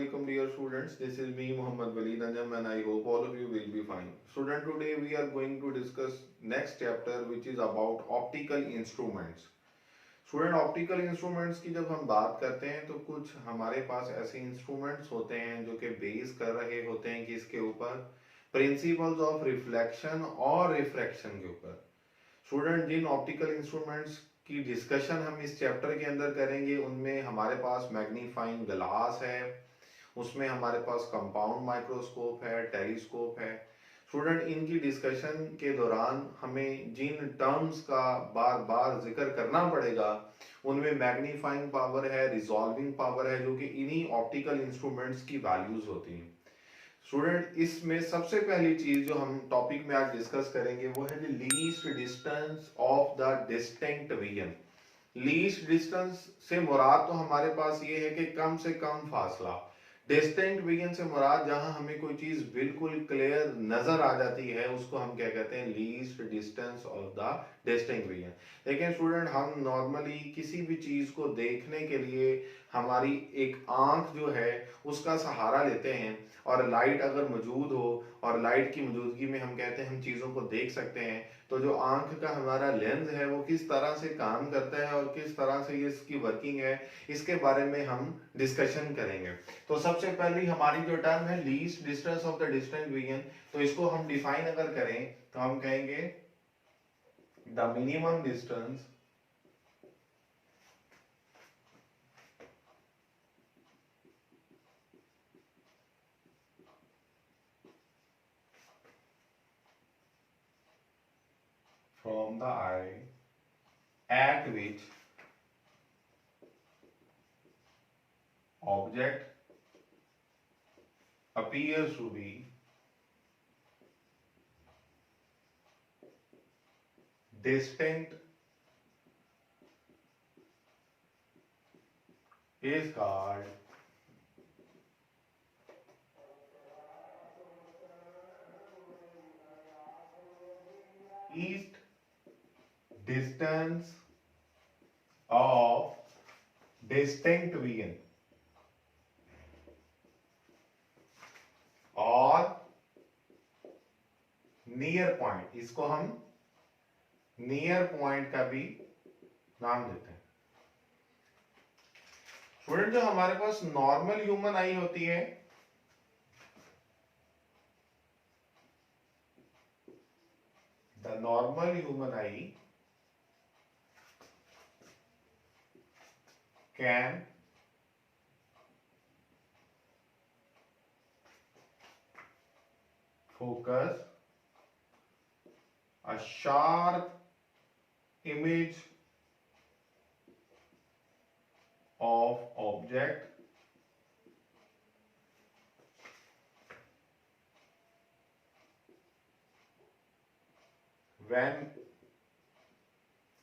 alaikum dear students. This is me Muhammad Waleed Anjam and I hope all of you will be fine. Student, today we are going to discuss next chapter which is about optical instruments. Student optical instruments की जब हम बात करते हैं तो कुछ हमारे पास ऐसे इंस्ट्रूमेंट्स होते हैं जो कि बेस कर रहे होते हैं कि इसके ऊपर प्रिंसिपल्स ऑफ रिफ्लेक्शन और रिफ्रैक्शन के ऊपर। स्टूडेंट, जिन ऑप्टिकल इंस्ट्रूमेंट्स की डिस्कशन हम इस चैप्टर के अंदर करेंगे उनमें हमारे पास मैग्नीफाइंग ग्लास है, उसमें हमारे पास कंपाउंड माइक्रोस्कोप है, टेलीस्कोप है। स्टूडेंट, इनकी डिस्कशन के दौरान हमें जिन टर्म्स का बार बार जिक्र करना पड़ेगा उनमें मैग्नीफाइंग पावर है, रिजॉल्विंग पावर है, जो कि इन्हीं ऑप्टिकल इंस्ट्रूमेंट्स की वैल्यूज होती हैं। स्टूडेंट, इसमें सबसे पहली चीज जो हम टॉपिक में आज डिस्कस करेंगे वो है least distance of the distinct vision. Least distance से मुराद तो हमारे पास ये है कि कम से कम फासला। डिस्टिंक्ट विजन से मुराद जहां हमें कोई चीज बिल्कुल क्लियर नजर आ जाती है उसको हम क्या कहते हैं, least distance of the distinct vision. लेकिन स्टूडेंट, हम नॉर्मली किसी भी चीज को देखने के लिए हमारी एक आंख जो है उसका सहारा लेते हैं, और लाइट अगर मौजूद हो और लाइट की मौजूदगी में हम कहते हैं हम चीजों को देख सकते हैं। तो जो आंख का हमारा लेंस है वो किस तरह से काम करता है और किस तरह से ये इसकी वर्किंग है, इसके बारे में हम डिस्कशन करेंगे। तो सबसे पहली हमारी जो टर्म है least distance of the distinct vision, तो इसको हम डिफाइन अगर करें तो हम कहेंगे the minimum distance from the eye at which object appears to be distinct is called least distance of distinct vision और नियर पॉइंट, इसको हम नियर पॉइंट का भी नाम देते हैं। स्टूडेंट, जो हमारे पास नॉर्मल ह्यूमन आई होती है the normal human I can focus a sharp image of object when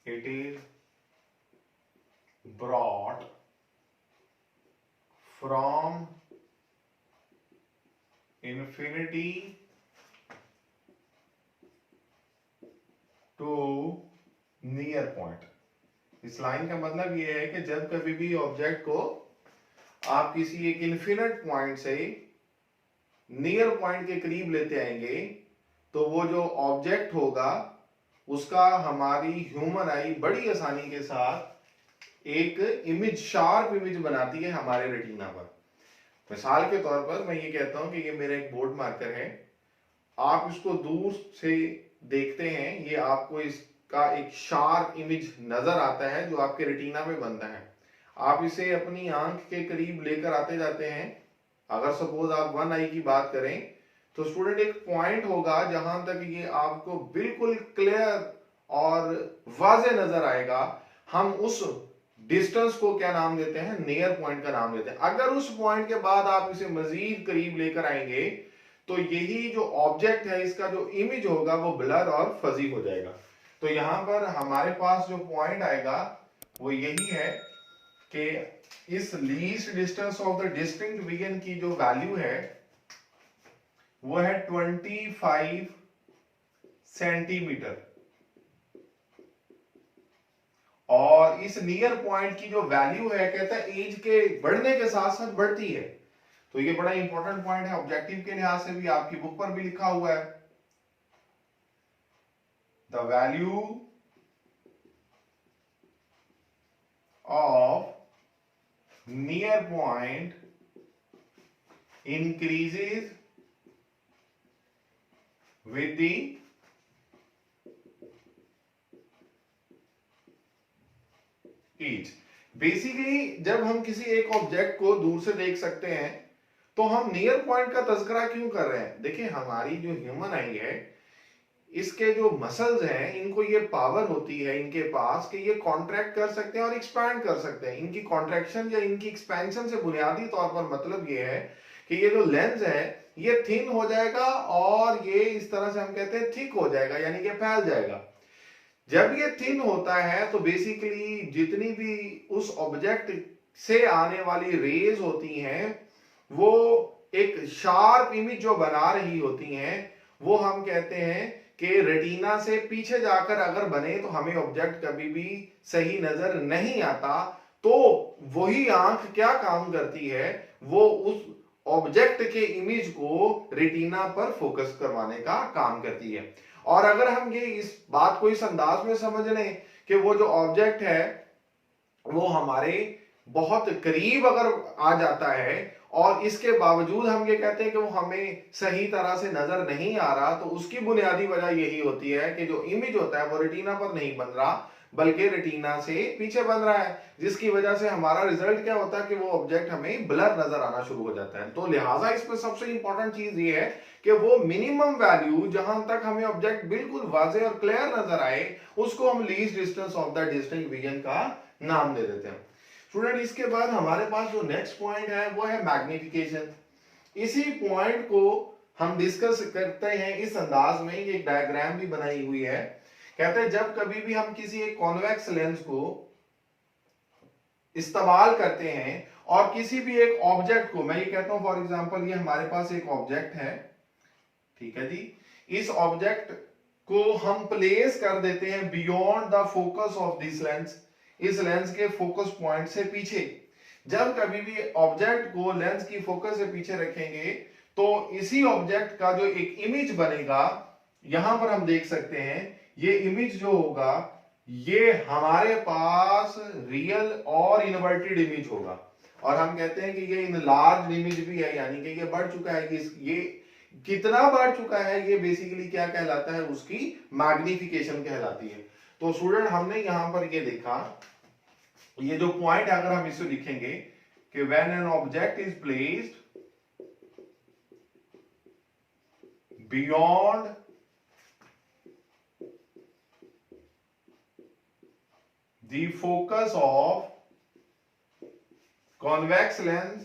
it is brought from infinity to near point। इस लाइन का मतलब यह है कि जब कभी भी ऑब्जेक्ट को आप किसी एक इन्फिनिट पॉइंट से नियर पॉइंट के करीब लेते आएंगे तो वो जो ऑब्जेक्ट होगा उसका हमारी ह्यूमन आई बड़ी आसानी के साथ एक इमेज, शार्प इमेज बनाती है हमारे रेटिना पर। मिसाल के तौर पर मैं ये कहता हूं कि ये मेरा एक बोर्ड मार्कर है, आप इसको दूर से देखते हैं, ये आपको इसका एक शार्प इमेज नजर आता है जो आपके रेटिना पे बनता है। आप इसे अपनी आंख के करीब लेकर आते जाते हैं। अगर सपोज आप वन आई की बात करें तो स्टूडेंट एक पॉइंट होगा जहां तक ये आपको बिल्कुल क्लियर और वाज़ेह नजर आएगा। हम उस डिस्टेंस को क्या नाम देते हैं, नियर पॉइंट का नाम देते हैं। अगर उस पॉइंट के बाद आप इसे मजीद करीब लेकर आएंगे तो यही जो ऑब्जेक्ट है इसका जो इमेज होगा वो ब्लर और फजी हो जाएगा। तो यहां पर हमारे पास जो पॉइंट आएगा वो यही है कि इस least distance of the distinct vision की जो वैल्यू है वो है 25 सेंटीमीटर, और इस नियर पॉइंट की जो वैल्यू है कहता है एज के बढ़ने के साथ साथ बढ़ती है। तो ये बड़ा इंपॉर्टेंट पॉइंट है, ऑब्जेक्टिव के लिहाज से भी आपकी बुक पर भी लिखा हुआ है। The value of near point increases with the each। Basically जब हम किसी एक ऑब्जेक्ट को दूर से देख सकते हैं तो हम नियर पॉइंट का तस्करा क्यों कर रहे हैं? देखिए, हमारी जो ह्यूमन आई है, इसके जो मसल्स हैं, इनको ये पावर होती है इनके पास कि ये कॉन्ट्रैक्ट कर सकते हैं और एक्सपैंड कर सकते हैं। इनकी कॉन्ट्रैक्शन या इनकी एक्सपेंशन से बुनियादी तौर पर मतलब ये है कि ये जो लेंस है ये थिन हो जाएगा और ये इस तरह से हम कहते हैं थिक हो जाएगा, यानी कि फैल जाएगा। जब ये थिन होता है तो बेसिकली जितनी भी उस ऑब्जेक्ट से आने वाली रेज होती हैं वो एक शार्प इमेज जो बना रही होती हैं, वो हम कहते हैं कि रेटिना से पीछे जाकर अगर बने तो हमें ऑब्जेक्ट कभी भी सही नजर नहीं आता। तो वही आंख क्या काम करती है, वो उस ऑब्जेक्ट के इमेज को रेटिना पर फोकस करवाने का काम करती है। और अगर हम ये इस बात को इस अंदाज में समझ लें कि वो जो ऑब्जेक्ट है वो हमारे बहुत करीब अगर आ जाता है और इसके बावजूद हम ये कहते हैं कि वो हमें सही तरह से नजर नहीं आ रहा, तो उसकी बुनियादी वजह यही होती है कि जो इमेज होता है वो रेटिना पर नहीं बन रहा बल्कि रेटिना से पीछे बन रहा है, जिसकी वजह से हमारा रिजल्ट क्या होता है कि वो ऑब्जेक्ट हमें ब्लर नजर आना शुरू हो जाता है। तो लिहाजा इसमें सबसे इंपॉर्टेंट चीज ये है कि वो मिनिमम वैल्यू जहां तक हमें ऑब्जेक्ट बिल्कुल वाज़ेह और क्लियर नजर आए उसको हम least distance of the distinct vision का नाम दे देते हैं। स्टूडेंट, इसके बाद हमारे पास जो नेक्स्ट पॉइंट है वो है मैग्निफिकेशन। इसी पॉइंट को हम डिस्कस करते हैं इस अंदाज में, ये एक डायग्राम भी बनाई हुई है। कहते हैं जब कभी भी हम किसी एक कॉन्वेक्स लेंस को इस्तेमाल करते हैं और किसी भी एक ऑब्जेक्ट को, मैं ये कहता हूं फॉर एग्जांपल ये हमारे पास एक ऑब्जेक्ट है, ठीक है जी, इस ऑब्जेक्ट को हम प्लेस कर देते हैं beyond the focus of this lens, इस लेंस के फोकस पॉइंट से पीछे। जब कभी भी ऑब्जेक्ट को लेंस की फोकस से पीछे रखेंगे तो इसी ऑब्जेक्ट का जो एक इमेज बनेगा, यहां पर हम देख सकते हैं ये इमेज जो होगा ये हमारे पास रियल और इन्वर्टेड इमेज होगा। और हम कहते हैं कि ये इनलार्ज इमेज भी है, यानी कि ये बढ़ चुका है। कि ये कितना बढ़ चुका है ये बेसिकली क्या कहलाता है, उसकी मैग्निफिकेशन कहलाती है। तो स्टूडेंट, हमने यहां पर ये देखा, ये जो पॉइंट अगर हम इसे लिखेंगे कि when an object is placed beyond the focus of convex lens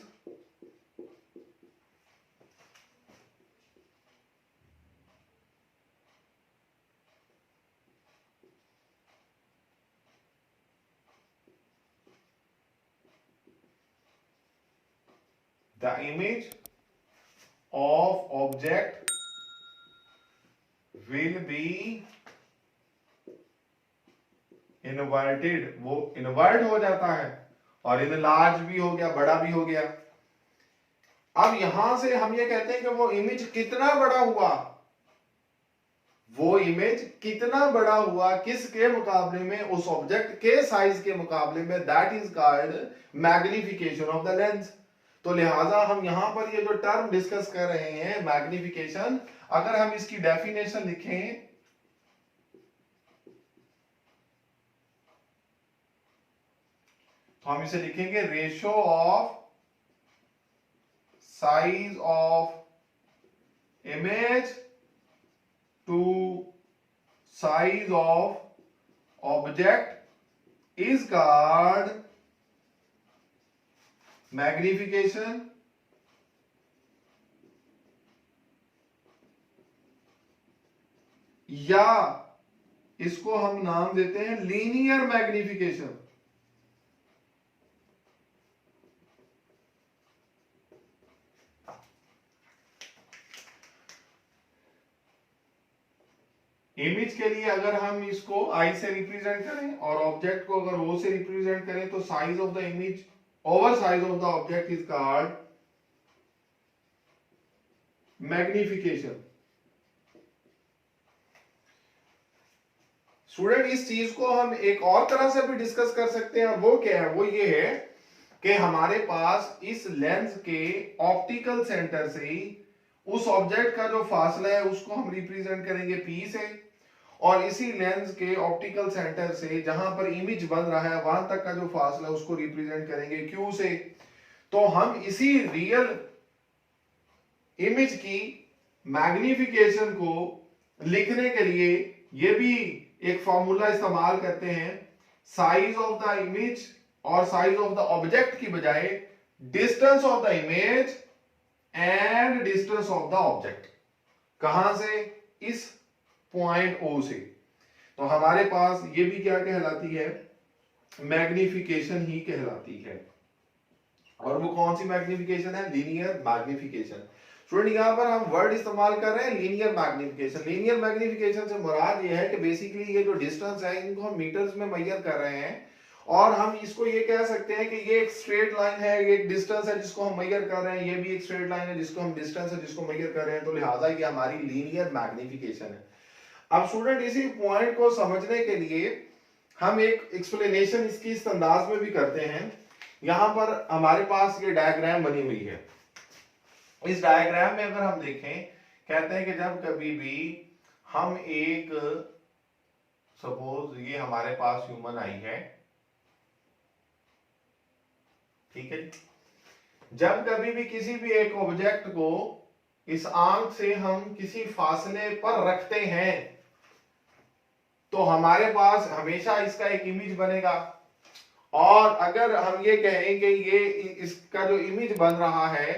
the image of object will be inverted, वो इनवर्ट हो जाता है और इनलार्ज भी हो गया, बड़ा भी हो गया। अब यहां से हम ये कहते हैं कि वो इमेज कितना बड़ा हुआ, वो इमेज कितना बड़ा हुआ किसके मुकाबले में, उस ऑब्जेक्ट के साइज के मुकाबले में, that is called magnification of the lens. तो लिहाजा हम यहां पर ये जो टर्म डिस्कस कर रहे हैं मैग्निफिकेशन, अगर हम इसकी डेफिनेशन लिखें तो हम इसे लिखेंगे ratio of size of image to size of object is called magnification, या इसको हम नाम देते हैं लीनियर मैग्निफिकेशन। इमेज के लिए अगर हम इसको आई से रिप्रेजेंट करें और ऑब्जेक्ट को अगर ओ से रिप्रेजेंट करें तो size of the image over size of the object is called magnification. Student इस चीज को हम एक और तरह से भी डिस्कस कर सकते हैं, वो क्या है, वो ये है कि हमारे पास इस लेंस के ऑप्टिकल सेंटर से उस ऑब्जेक्ट का जो फासला है उसको हम रिप्रेजेंट करेंगे P से, और इसी लेंस के ऑप्टिकल सेंटर से जहां पर इमेज बन रहा है वहां तक का जो फासला उसको रिप्रेजेंट करेंगे Q से। तो हम इसी रियल इमेज की मैग्निफिकेशन को लिखने के लिए ये भी एक फॉर्मूला इस्तेमाल करते हैं, साइज ऑफ द इमेज और साइज ऑफ द ऑब्जेक्ट की बजाय distance of the image and distance of the object. कहां से? इस पॉइंट O से। तो हमारे पास ये भी क्या कहलाती है? मैग्निफिकेशन ही कहलाती है। और वो कौन सी मैग्निफिकेशन है? Linear magnification. स्टूडेंट यहां पर हम वर्ड इस्तेमाल कर रहे हैं लीनियर मैग्निफिकेशन। लीनियर मैग्निफिकेशन से मुराद ये है कि बेसिकली ये जो डिस्टेंस है इनको हम मीटर्स में मेजर कर रहे हैं, और हम इसको ये कह सकते हैं कि ये एक स्ट्रेट लाइन है, ये एक डिस्टेंस है जिसको हम मेजर कर रहे हैं, ये भी एक स्ट्रेट लाइन है जिसको हम डिस्टेंस है जिसको मेजर कर रहे हैं, तो लिहाजा ये हमारी लीनियर मैग्निफिकेशन है। अब स्टूडेंट इसी पॉइंट को समझने के लिए हम एक एक्सप्लेनेशन इसकी इस अंदाज में भी करते हैं। यहां पर हमारे पास ये डायग्राम बनी हुई है। इस डायग्राम में अगर हम देखें, कहते हैं कि जब कभी भी हम एक, सपोज ये हमारे पास ह्यूमन आई है, ठीक है, जब कभी भी किसी भी एक ऑब्जेक्ट को इस आंख से हम किसी फासले पर रखते हैं तो हमारे पास हमेशा इसका एक इमेज बनेगा। और अगर हम ये कहें कि ये इसका जो इमेज बन रहा है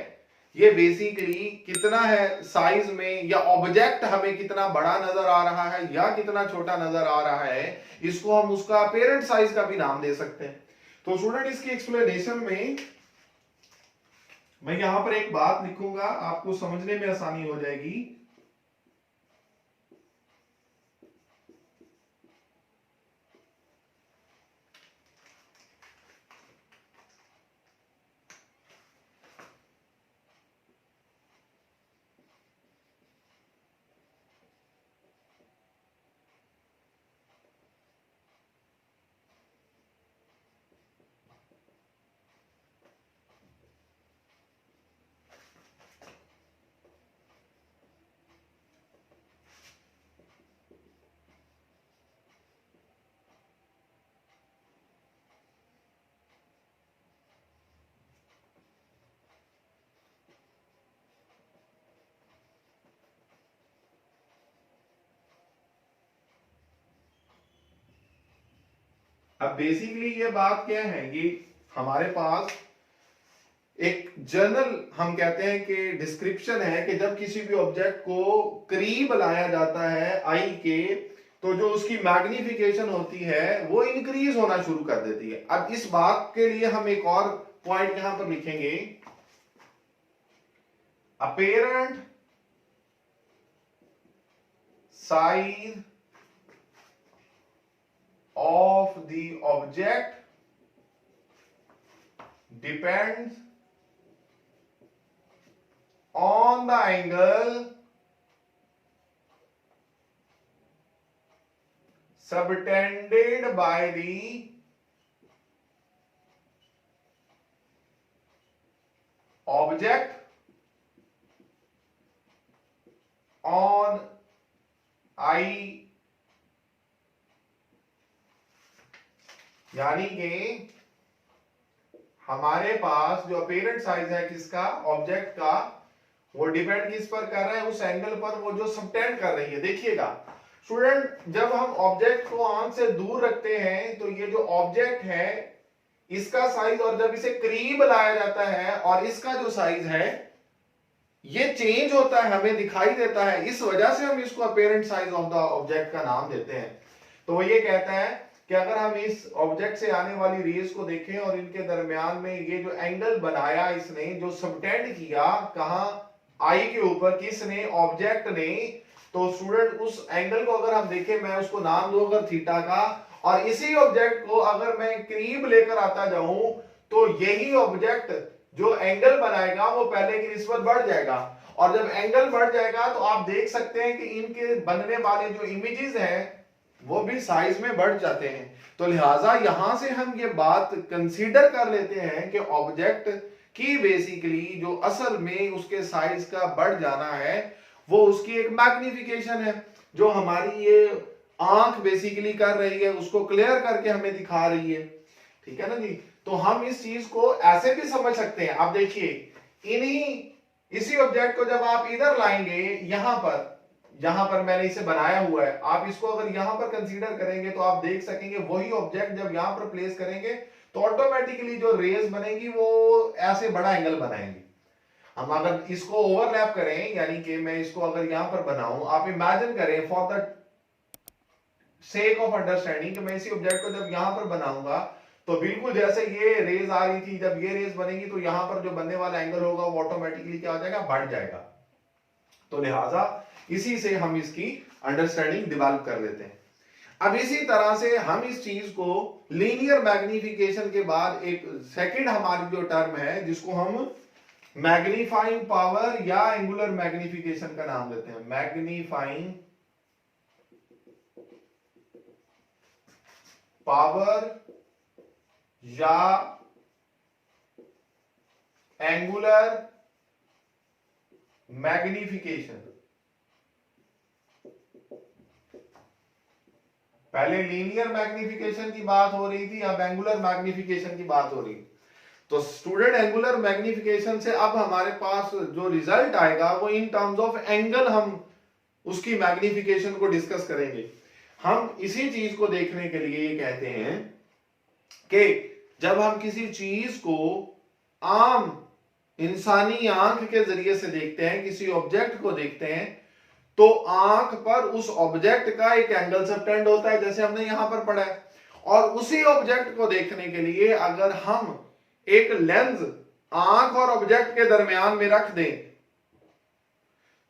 ये बेसिकली कितना है साइज में, या ऑब्जेक्ट हमें कितना बड़ा नजर आ रहा है या कितना छोटा नजर आ रहा है, इसको हम उसका अपेरेंट साइज का भी नाम दे सकते हैं। तो स्टूडेंट इसकी एक्सप्लेनेशन में मैं यहां पर एक बात लिखूंगा, आपको समझने में आसानी हो जाएगी। अब बेसिकली ये बात क्या है, ये हमारे पास एक जनरल हम कहते हैं कि डिस्क्रिप्शन है कि जब किसी भी ऑब्जेक्ट को करीब लाया जाता है आई के, तो जो उसकी मैग्निफिकेशन होती है वो इंक्रीज होना शुरू कर देती है। अब इस बात के लिए हम एक और पॉइंट यहां पर लिखेंगे, apparent size of the object depends on the angle subtended by the object on eye, यानी कि हमारे पास जो अपेरेंट साइज है किसका, ऑब्जेक्ट का, वो डिपेंड किस पर कर रहा है, उस एंगल पर वो जो सबटेंड कर रही है। देखिएगा स्टूडेंट, जब हम ऑब्जेक्ट को आंख से दूर रखते हैं तो ये जो ऑब्जेक्ट है इसका साइज, और जब इसे करीब लाया जाता है और इसका जो साइज है ये चेंज होता है, हमें दिखाई देता है। इस वजह से हम इसको apparent size of the object का नाम देते हैं। तो वो ये कहता है कि अगर हम इस ऑब्जेक्ट से आने वाली रेज को देखें और इनके दरमियान में ये जो एंगल बनाया इसने, जो सबटेंड किया कहां, आई के ऊपर, किसने, ऑब्जेक्ट ने, तो स्टूडेंट उस एंगल को अगर हम देखें, मैं उसको नाम दूंगा थीटा का, और इसी ऑब्जेक्ट को अगर मैं करीब लेकर आता जाऊं तो यही ऑब्जेक्ट जो एंगल बनाएगा वो पहले की निस्बत बढ़ जाएगा, और जब एंगल बढ़ जाएगा तो आप देख सकते हैं कि इनके बनने वाले जो इमेजेस हैं वो भी साइज में बढ़ जाते हैं। तो लिहाजा यहां से हम ये बात कंसीडर कर लेते हैं कि ऑब्जेक्ट की बेसिकली जो असल में उसके साइज का बढ़ जाना है वो उसकी एक मैग्निफिकेशन है, जो हमारी ये आंख बेसिकली कर रही है, उसको क्लियर करके हमें दिखा रही है। ठीक है ना जी। तो हम इस चीज को ऐसे भी समझ सकते हैं। आप देखिए, इन्हीं इसी ऑब्जेक्ट को जब आप इधर लाएंगे, यहां पर मैंने इसे बनाया हुआ है, आप इसको अगर यहां पर कंसीडर करेंगे तो आप देख सकेंगे वही ऑब्जेक्ट जब यहां पर प्लेस करेंगे तो ऑटोमेटिकली जो रेज बनेगी वो ऐसे बड़ा एंगल बनाएंगे। हम अगर इसको ओवरलैप करें, यानी कि मैं इसको अगर यहां पर बनाऊं, आप इमेजिन करें for the sake of understanding कि मैं इसी ऑब्जेक्ट को जब यहां पर बनाऊंगा तो बिल्कुल जैसे ये रेज आ रही थी, जब ये रेज बनेगी तो यहां पर जो बनने वाला एंगल होगा वो ऑटोमेटिकली क्या हो जाएगा, बढ़ जाएगा। तो लिहाजा इसी से हम इसकी अंडरस्टैंडिंग डेवलप कर लेते हैं। अब इसी तरह से हम इस चीज को लीनियर मैग्निफिकेशन के बाद एक सेकंड हमारी जो टर्म है जिसको हम मैग्नीफाइंग पावर या एंगुलर मैग्निफिकेशन का नाम देते हैं, मैग्नीफाइंग पावर या एंगुलर मैग्निफिकेशन। पहले लीनियर मैग्निफिकेशन की बात हो रही थी, अब एंगुलर मैग्निफिकेशन की बात हो रही। तो स्टूडेंट, एंगुलर मैग्निफिकेशन से अब हमारे पास जो रिजल्ट आएगा वो इन टर्म्स ऑफ एंगल हम उसकी मैग्निफिकेशन को डिस्कस करेंगे। हम इसी चीज को देखने के लिए ये कहते हैं कि जब हम किसी चीज को आम इंसानी आंख के जरिए से देखते हैं, किसी ऑब्जेक्ट को देखते हैं, तो आंख पर उस ऑब्जेक्ट का एक एंगल सबटेंड होता है, जैसे हमने यहां पर पढ़ा है। और उसी ऑब्जेक्ट को देखने के लिए अगर हम एक लेंस आंख और ऑब्जेक्ट के दरमियान में रख दें,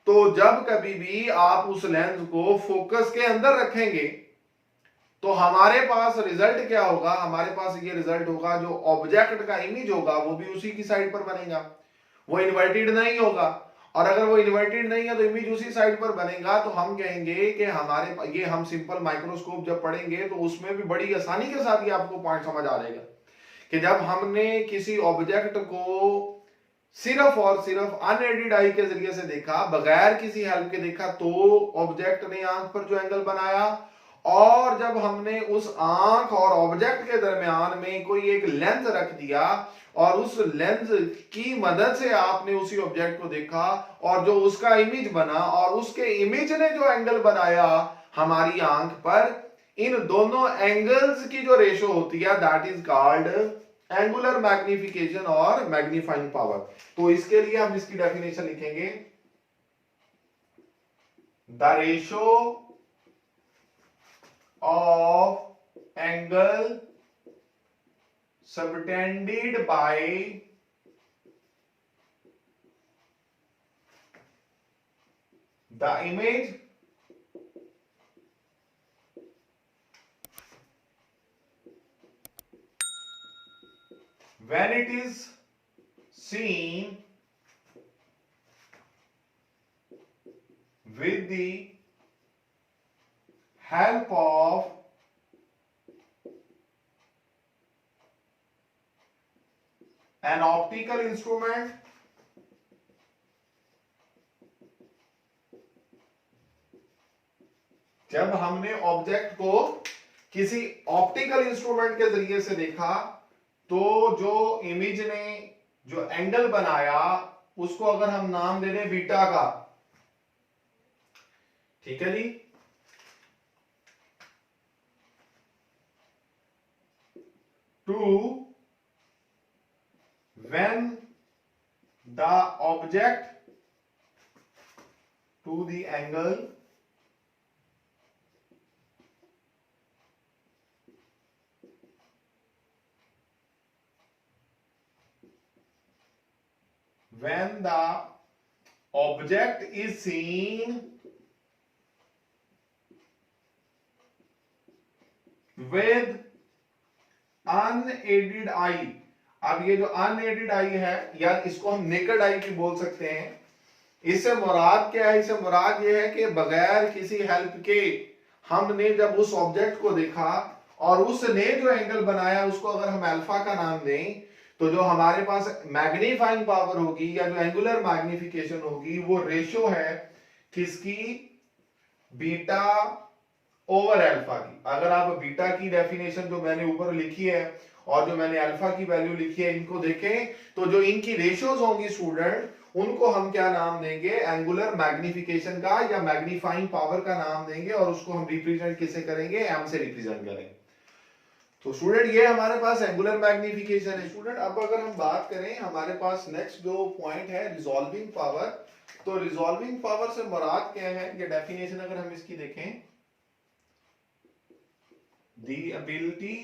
तो जब कभी भी आप उस लेंस को फोकस के अंदर रखेंगे तो हमारे पास रिजल्ट क्या होगा, हमारे पास ये रिजल्ट होगा, जो ऑब्जेक्ट का इमेज होगा वो भी उसी की साइड पर बनेगा, वो इन्वर्टेड नहीं होगा। और अगर वो इन्वर्टेड नहीं है तो इमेज उसी साइड पर बनेगा। तो हम कहेंगे कि हमारे ये हम सिंपल माइक्रोस्कोप जब पढ़ेंगे तो उसमें भी बड़ी आसानी के साथ ये आपको पॉइंट समझ आ जाएगा कि जब हमने किसी ऑब्जेक्ट को सिर्फ और सिर्फ अनएडेड आई के जरिए से देखा, बगैर किसी हेल्प के देखा, तो ऑब्जेक्ट ने आंख पर जो एंगल बनाया, और जब हमने उस आंख और ऑब्जेक्ट के दरमियान में कोई एक लेंस रख दिया और उस लेंस की मदद से आपने उसी ऑब्जेक्ट को देखा और जो उसका इमेज बना और उसके इमेज ने जो एंगल बनाया हमारी आंख पर, इन दोनों एंगल्स की जो रेशो होती है that is called angular magnification और मैग्नीफाइंग पावर। तो इसके लिए हम इसकी डेफिनेशन लिखेंगे, the ratio of angle subtended by the image when it is seen with the help of an optical instrument जब हमने ऑब्जेक्ट को किसी ऑप्टिकल इंस्ट्रूमेंट के जरिए से देखा तो जो इमेज ने जो एंगल बनाया उसको अगर हम नाम दे दें बीटा का, ठीक है जी, to when the object to the angle when the object is seen with unaided eye, अब ये जो अनएडेड आई है, या इसको हम नेकेड आई भी बोल सकते हैं, इससे मुराद क्या है? इससे मुराद ये है कि बगैर किसी हेल्प के हमने जब उस ऑब्जेक्ट को देखा और उसने जो एंगल बनाया उसको अगर हम अल्फा का नाम दें, तो जो हमारे पास मैग्नीफाइंग पावर होगी या जो एंगुलर मैग्निफिकेशन होगी वो रेशियो है किसकी? बीटा ओवर अल्फा की। अगर आप बीटा की डेफिनेशन जो मैंने ऊपर लिखी है और जो मैंने अल्फा की वैल्यू लिखी है, इनको देखें तो जो इनकी रेशियोज होंगी स्टूडेंट, उनको हम क्या नाम देंगे? एंगुलर मैग्निफिकेशन का या मैग्नीफाइंग पावर का नाम देंगे, और उसको हम रिप्रेजेंट किससे करेंगे? एम से रिप्रेजेंट करेंगे। तो स्टूडेंट ये हमारे पास एंगुलर मैग्निफिकेशन है। स्टूडेंट अब अगर हम बात करें, हमारे पास नेक्स्ट जो पॉइंट है रिजॉल्विंग पावर। तो रिजॉल्विंग पावर से मुराद क्या है? ये डेफिनेशन अगर हम इसकी देखें, the ability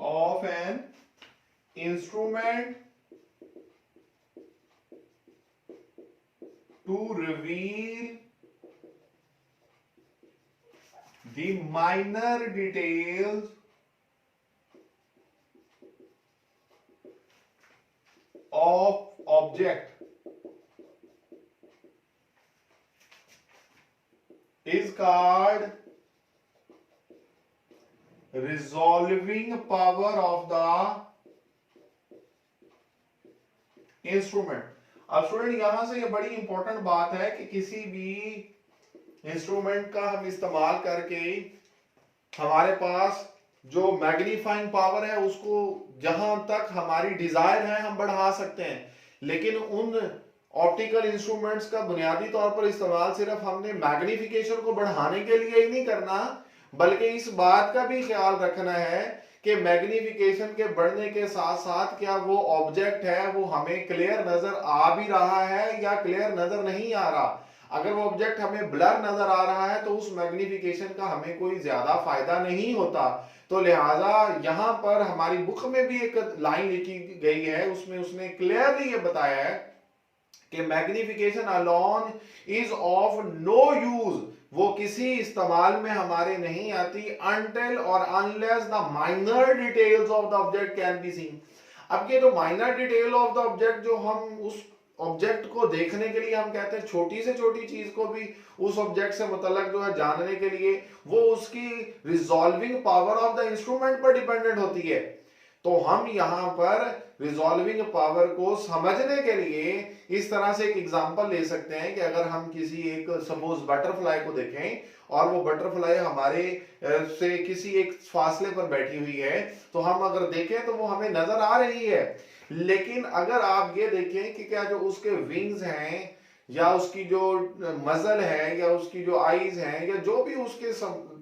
of an instrument to reveal the minor details of object is called resolving power of the instrument. अब स्टूडेंट यहां से ये बड़ी इंपॉर्टेंट बात है कि किसी भी इंस्ट्रूमेंट का हम इस्तेमाल करके हमारे पास जो मैग्नीफाइंग पावर है उसको जहां तक हमारी डिजायर है हम बढ़ा सकते हैं, लेकिन उन ऑप्टिकल इंस्ट्रूमेंट्स का बुनियादी तौर पर इस्तेमाल सिर्फ हमने मैग्निफिकेशन को बढ़ाने के लिए ही नहीं करना, बल्कि इस बात का भी ख्याल रखना है कि मैग्निफिकेशन के बढ़ने के साथ साथ क्या वो ऑब्जेक्ट है वो हमें क्लियर नजर आ भी रहा है या क्लियर नजर नहीं आ रहा। अगर वो ऑब्जेक्ट हमें ब्लर नजर आ रहा है तो उस मैग्निफिकेशन का हमें कोई ज्यादा फायदा नहीं होता। तो लिहाजा यहां पर हमारी बुक में भी एक लाइन लिखी गई है, उसमें उसने क्लियरली ये बताया है कि magnification alone is of no use, वो किसी इस्तेमाल में हमारे नहीं आती, अनटिल और unless the minor details of the object can be seen. अब ये जो minor detail of the object, जो हम उस ऑब्जेक्ट को देखने के लिए हम कहते हैं छोटी से छोटी चीज को भी उस ऑब्जेक्ट से मुतल्लक जो है जानने के लिए, वो उसकी resolving power of the instrument पर डिपेंडेंट होती है। तो हम यहां पर रिजॉल्विंग पावर को समझने के लिए इस तरह से एक एग्जांपल ले सकते हैं कि अगर हम किसी एक सपोज बटरफ्लाई को देखें और वो बटरफ्लाई हमारे से किसी एक फासले पर बैठी हुई है, तो हम अगर देखें तो वो हमें नजर आ रही है, लेकिन अगर आप ये देखें कि क्या जो उसके विंग्स हैं या उसकी जो मजल है या उसकी जो आईज हैं या जो भी उसके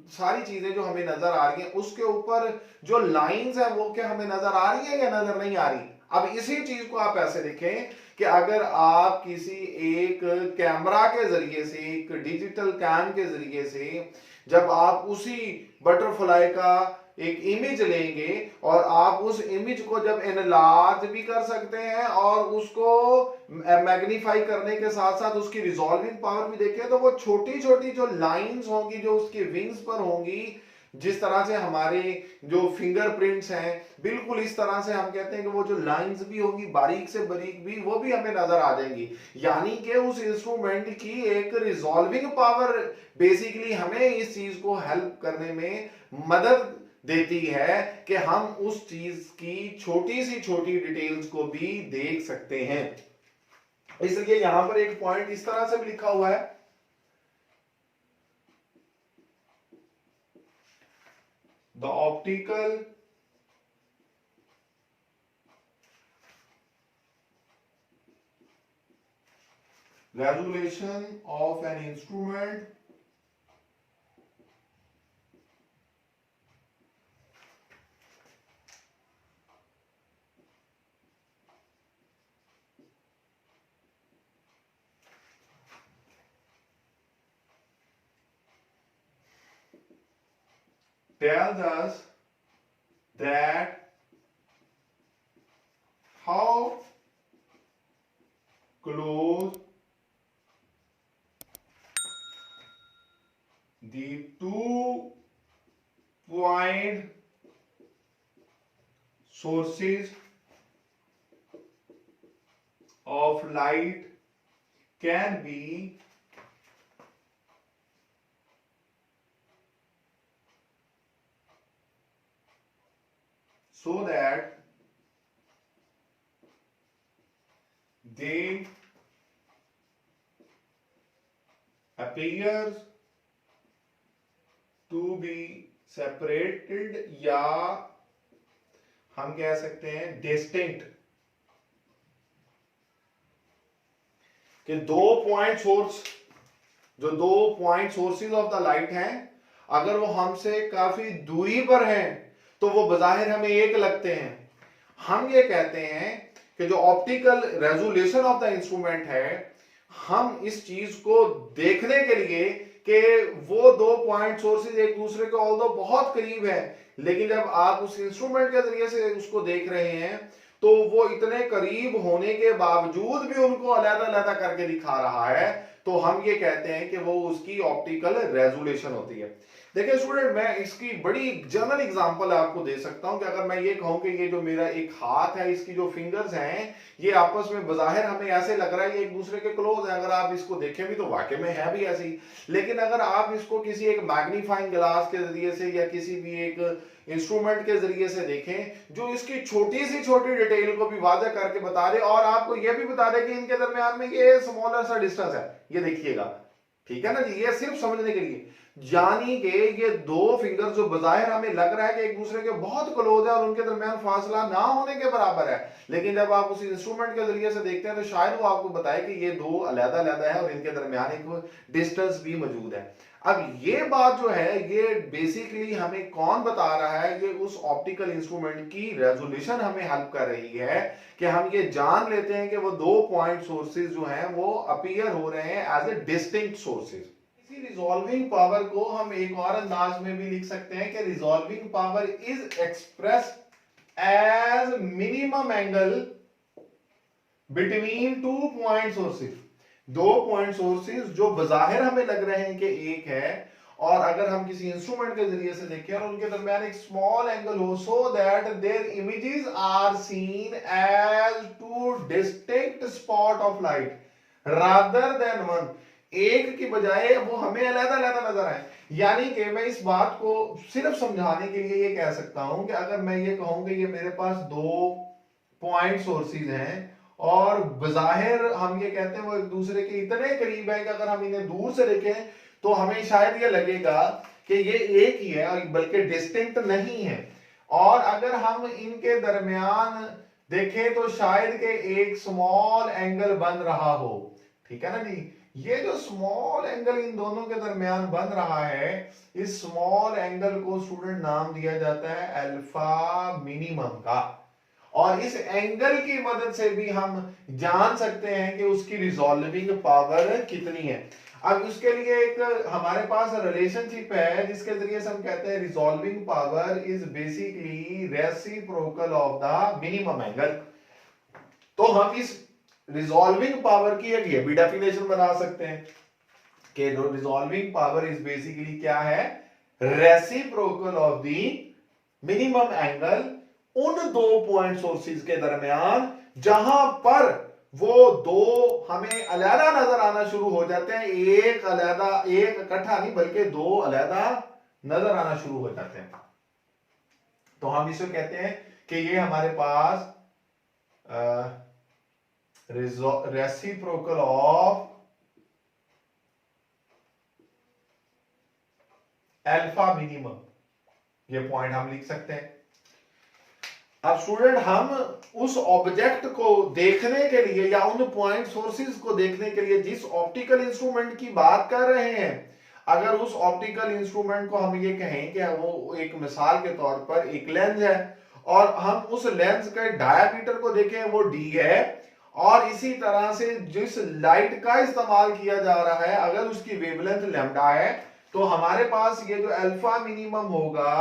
सारी चीजें जो हमें नजर आ रही हैं, उसके ऊपर जो लाइंस है वो क्या हमें नजर आ रही है या नजर नहीं आ रही। अब इसी चीज को आप ऐसे देखें कि अगर आप किसी एक कैमरा के जरिए से, एक डिजिटल कैम के जरिए से जब आप उसी बटरफ्लाई का एक इमेज लेंगे और आप उस इमेज को जब एनालार्ज भी कर सकते हैं और उसको मैग्नीफाई करने के साथ साथ उसकी रिजॉल्विंग पावर भी देखें, तो वो छोटी छोटी जो लाइंस होंगी जो उसके विंग्स पर होंगी, जिस तरह से हमारे जो फिंगरप्रिंट्स हैं बिल्कुल इस तरह से हम कहते हैं कि वो जो लाइंस भी होंगी बारीक से बारीक भी, वो भी हमें नजर आ जाएंगी। यानी कि उस इंस्ट्रूमेंट की एक रिजॉल्विंग पावर बेसिकली हमें इस चीज को हेल्प करने में मदद देती है कि हम उस चीज की छोटी सी छोटी डिटेल्स को भी देख सकते हैं। इसलिए यहां पर एक पॉइंट इस तरह से भी लिखा हुआ है, the optical resolution of an instrument tells us that how close the 2 point sources of light can be so that they appears to be separated, या हम कह सकते हैं डिस्टिंक्ट, कि दो पॉइंट सोर्स, जो दो point sources of the light हैं, अगर वो हमसे काफी दूरी पर हैं तो वो बजाहिर हमें एक लगते हैं। हम ये कहते हैं कि जो optical resolution of the instrument है, हम इस चीज को देखने के लिए कि वो दो पॉइंट सोर्सेज एक दूसरे के ऑल्दो बहुत करीब है, लेकिन जब आप उस इंस्ट्रूमेंट के जरिए से उसको देख रहे हैं तो वो इतने करीब होने के बावजूद भी उनको अलग-अलग करके दिखा रहा है, तो हम ये कहते हैं कि वो उसकी ऑप्टिकल रेजोल्यूशन होती है। देखिए स्टूडेंट, मैं इसकी बड़ी जनरल एग्जांपल आपको दे सकता हूं कि अगर मैं ये कहूं कि ये जो मेरा एक हाथ है, इसकी जो फिंगर्स हैं, ये आपस में बजाहिर हमें ऐसे लग रहा है ये एक दूसरे के क्लोज है, अगर आप इसको देखें भी तो वाकई में है भी ऐसे ही, लेकिन अगर आप इसको किसी एक मैग्नीफाइंग ग्लास के जरिए से या किसी भी एक इंस्ट्रूमेंट के जरिए से देखें जो इसकी छोटी सी छोटी डिटेल को भी वाज़ेह करके बता दे और आपको यह भी बता दे कि इनके दरमियान में ये स्मॉलर सा डिस्टेंस है, ये देखिएगा, ठीक है ना जी, ये सिर्फ समझने के लिए, यानी कि ये दो फिंगर जो बजाहिर हमें लग रहा है कि एक दूसरे के बहुत क्लोज है और उनके दरमियान फासला ना होने के बराबर है, लेकिन जब आप उस इंस्ट्रूमेंट के जरिए से देखते हैं तो शायद वो आपको बताए कि ये दो अलग-अलग है और इनके दरमियान एक डिस्टेंस भी मौजूद है। अब ये बात जो है ये बेसिकली हमें कौन बता रहा है, ये उस ऑप्टिकल इंस्ट्रूमेंट की रेजोल्यूशन हमें हेल्प कर रही है कि हम ये जान लेते हैं कि वो दो पॉइंट सोर्सेज जो हैं वो अपीयर हो रहे हैं एज ए डिस्टिंक्ट सोर्सेज। इसी रिजॉल्विंग पावर को हम एक और अंदाज में भी लिख सकते हैं कि resolving power is expressed as minimum angle between two point sources. दो पॉइंट सोर्सेज जो बजाहिर हमें लग रहे हैं कि एक है, और अगर हम किसी इंस्ट्रूमेंट के जरिए से देखें और उनके दरमियान एक स्मॉल एंगल हो, so that their images are seen as two distinct spot of light rather than one, एक की बजाय वो हमें अलग-अलग नजर आए। यानी कि मैं इस बात को सिर्फ समझाने के लिए ये कह सकता हूं कि अगर मैं ये कहूं कि ये मेरे पास दो पॉइंट सोर्सेज हैं और बजाहिर हम ये कहते हैं वो एक दूसरे के इतने करीब है कि अगर हम इन्हें दूर से देखें तो हमें शायद ये लगेगा कि ये एक ही है बल्कि डिस्टिंक्ट नहीं है, और अगर हम इनके दरमियान देखें तो शायद के एक स्मॉल एंगल बन रहा हो, ठीक है ना जी। ये जो स्मॉल एंगल इन दोनों के दरमियान बन रहा है, इस स्मॉल एंगल को स्टूडेंट नाम दिया जाता है अल्फा मिनिमम का, और इस एंगल की मदद से भी हम जान सकते हैं कि उसकी रिजॉल्विंग पावर कितनी है। अब उसके लिए एक हमारे पास रिलेशनशिप है जिसके जरिए से हम कहते हैं resolving power is basically reciprocal of the minimum angle. तो हम इस रिजॉल्विंग पावर की एक ये भी डेफिनेशन बना सकते हैं कि रिजॉल्विंग पावर इज बेसिकली क्या है, reciprocal of the minimum angle उन दो पॉइंट सोर्सेज के दरमियान जहां पर वो दो हमें अलहदा नजर आना शुरू हो जाते हैं, एक अलहदा, एक इकट्ठा नहीं बल्कि दो अलहदा नजर आना शुरू हो जाते हैं, तो हम इसे कहते हैं कि ये हमारे पास रेसिप्रोकल ऑफ अल्फा मिनिमम, ये पॉइंट हम लिख सकते हैं। अब स्टूडेंट हम उस ऑब्जेक्ट को देखने के लिए या उन पॉइंट सोर्सेज को देखने के लिए जिस ऑप्टिकल इंस्ट्रूमेंट की बात कर रहे हैं, अगर उस ऑप्टिकल इंस्ट्रूमेंट को हम ये कहें कि वो एक मिसाल के तौर पर एक लेंस है और हम उस लेंस के डायामीटर को देखें वो d है, और इसी तरह से जिस लाइट का इस्तेमाल किया जा रहा है अगर उसकी वेवलेंथ लैम्डा है, तो हमारे पास ये जो अल्फा मिनिमम होगा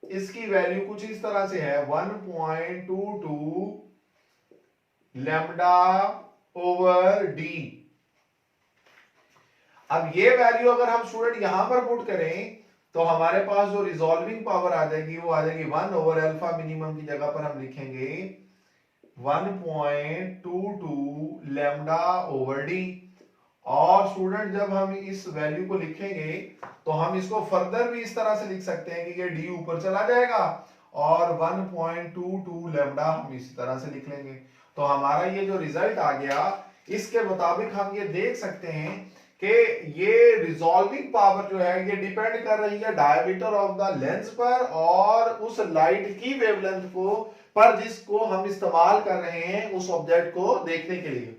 इसकी वैल्यू कुछ इस तरह से है 1.22 लैम्डा ओवर डी। अब ये वैल्यू अगर हम स्टूडेंट यहां पर पुट करें तो हमारे पास जो रिजॉल्विंग पावर आ जाएगी वो आ जाएगी 1 ओवर अल्फा मिनिमम की जगह पर हम लिखेंगे 1.22 लैम्डा ओवर डी। और स्टूडेंट जब हम इस वैल्यू को लिखेंगे तो हम इसको फर्दर भी इस तरह से लिख सकते हैं कि ये डी ऊपर चला जाएगा और 1.22 लैम्डा हम इस तरह से लिख लेंगे। तो हमारा ये जो रिजल्ट आ गया इसके मुताबिक हम ये देख सकते हैं कि ये रिजॉल्विंग पावर जो है ये डिपेंड कर रही है डायमीटर ऑफ द लेंस पर और उस लाइट की वेवलेंथ को पर जिसको हम इस्तेमाल कर रहे हैं उस ऑब्जेक्ट को देखने के लिए।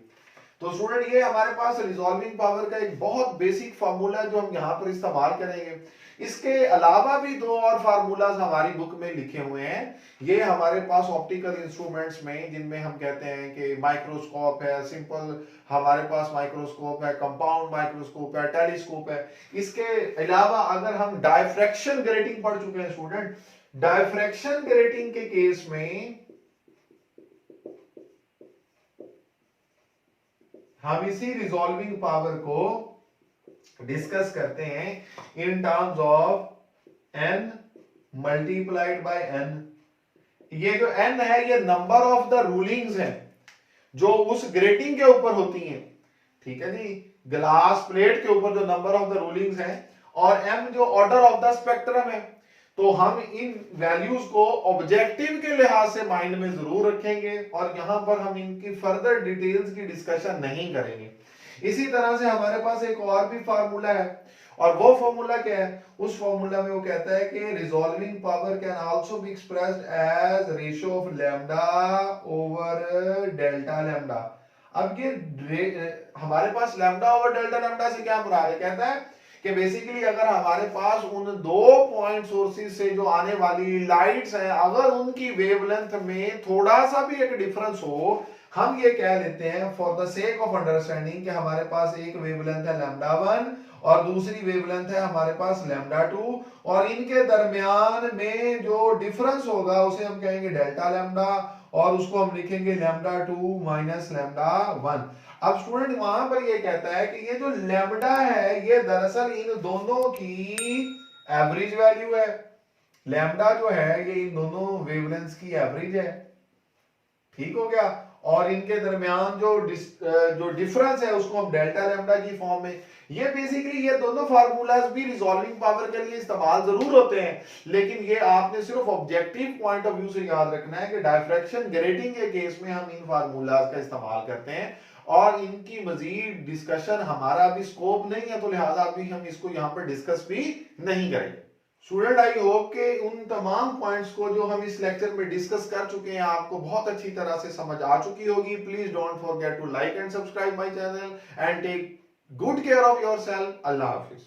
तो स्टूडेंट ये हमारे पास रिजॉल्विंग पावर का एक बहुत बेसिक फार्मूला है जो हम यहाँ पर इस्तेमाल करेंगे। इसके अलावा भी दो और फार्मूलाज हमारी बुक में लिखे हुए हैं। ये हमारे पास ऑप्टिकल इंस्ट्रूमेंट्स में जिनमें हम कहते हैं कि माइक्रोस्कोप है, सिंपल हमारे पास माइक्रोस्कोप है, कंपाउंड माइक्रोस्कोप है, टेलीस्कोप है। इसके अलावा अगर हम डायफ्रैक्शन ग्रेटिंग पढ़ चुके हैं स्टूडेंट, डायफ्रैक्शन ग्रेटिंग के केस में हम इसी रिजॉल्विंग पावर को डिस्कस करते हैं in terms of n multiplied by n। ये जो n है ये नंबर ऑफ द रूलिंग्स है जो उस ग्रेटिंग के ऊपर होती हैं, ठीक है जी, ग्लास प्लेट के ऊपर जो नंबर ऑफ द रूलिंग्स है, और m जो ऑर्डर ऑफ द स्पेक्ट्रम है। तो हम इन वैल्यूज को ऑब्जेक्टिव के लिहाज से माइंड में जरूर रखेंगे और यहां पर हम इनकी फर्दर डिटेल्स की डिस्कशन नहीं करेंगे। इसी तरह से हमारे पास एक और भी फार्मूला है और वो फार्मूला क्या है, उस फार्मूला में वो कहता है कि resolving power can also be expressed as ratio of lambda over delta lambda. अब ये हमारे पास लैम्डा ओवर डेल्टा लैम्डा से क्या मुराद है, कहता है कि बेसिकली अगर हमारे पास उन दो पॉइंट सोर्सेज से जो आने वाली लाइट्स हैं अगर उनकी वेवलेंथ में थोड़ा सा भी एक डिफरेंस हो, हम ये कह लेते हैं for the sake of understanding कि हमारे पास एक वेवलेंथ है लैम्डा 1 और दूसरी वेवलेंथ है हमारे पास लैम्डा 2 और इनके दरमियान में जो डिफरेंस होगा उसे हम कहेंगे डेल्टा लैम्डा और उसको हम लिखेंगे लैम्डा 2 माइनस लैम्डा 1। अब स्टूडेंट वहां पर ये कहता है कि ये जो लैम्डा है ये दरअसल इन दोनों की एवरेज वैल्यू है। लैम्डा जो है ये इन दोनों वेवलेंथ्स की एवरेज है, ठीक हो गया, और इनके दरमियान जो डिफरेंस है उसको हम डेल्टा लैम्डा की फॉर्म में। ये बेसिकली ये दोनों फार्मूलाज भी रिजॉल्विंग पावर के लिए इस्तेमाल जरूर होते हैं, लेकिन ये आपने सिर्फ ऑब्जेक्टिव पॉइंट ऑफ व्यू से याद रखना है कि डायफ्रैक्शन ग्रेटिंग के केस में हम इन फार्मूलाज का इस्तेमाल करते हैं और इनकी मजीद डिस्कशन हमारा भी स्कोप नहीं है, तो लिहाजा भी हम इसको यहाँ पर डिस्कस भी नहीं करेंगे। स्टूडेंट आई होप के उन तमाम पॉइंट्स को जो हम इस लेक्चर में डिस्कस कर चुके हैं आपको बहुत अच्छी तरह से समझ आ चुकी होगी। Please don't forget to like and subscribe my channel and take good care of yourself. अल्लाह हाफिज।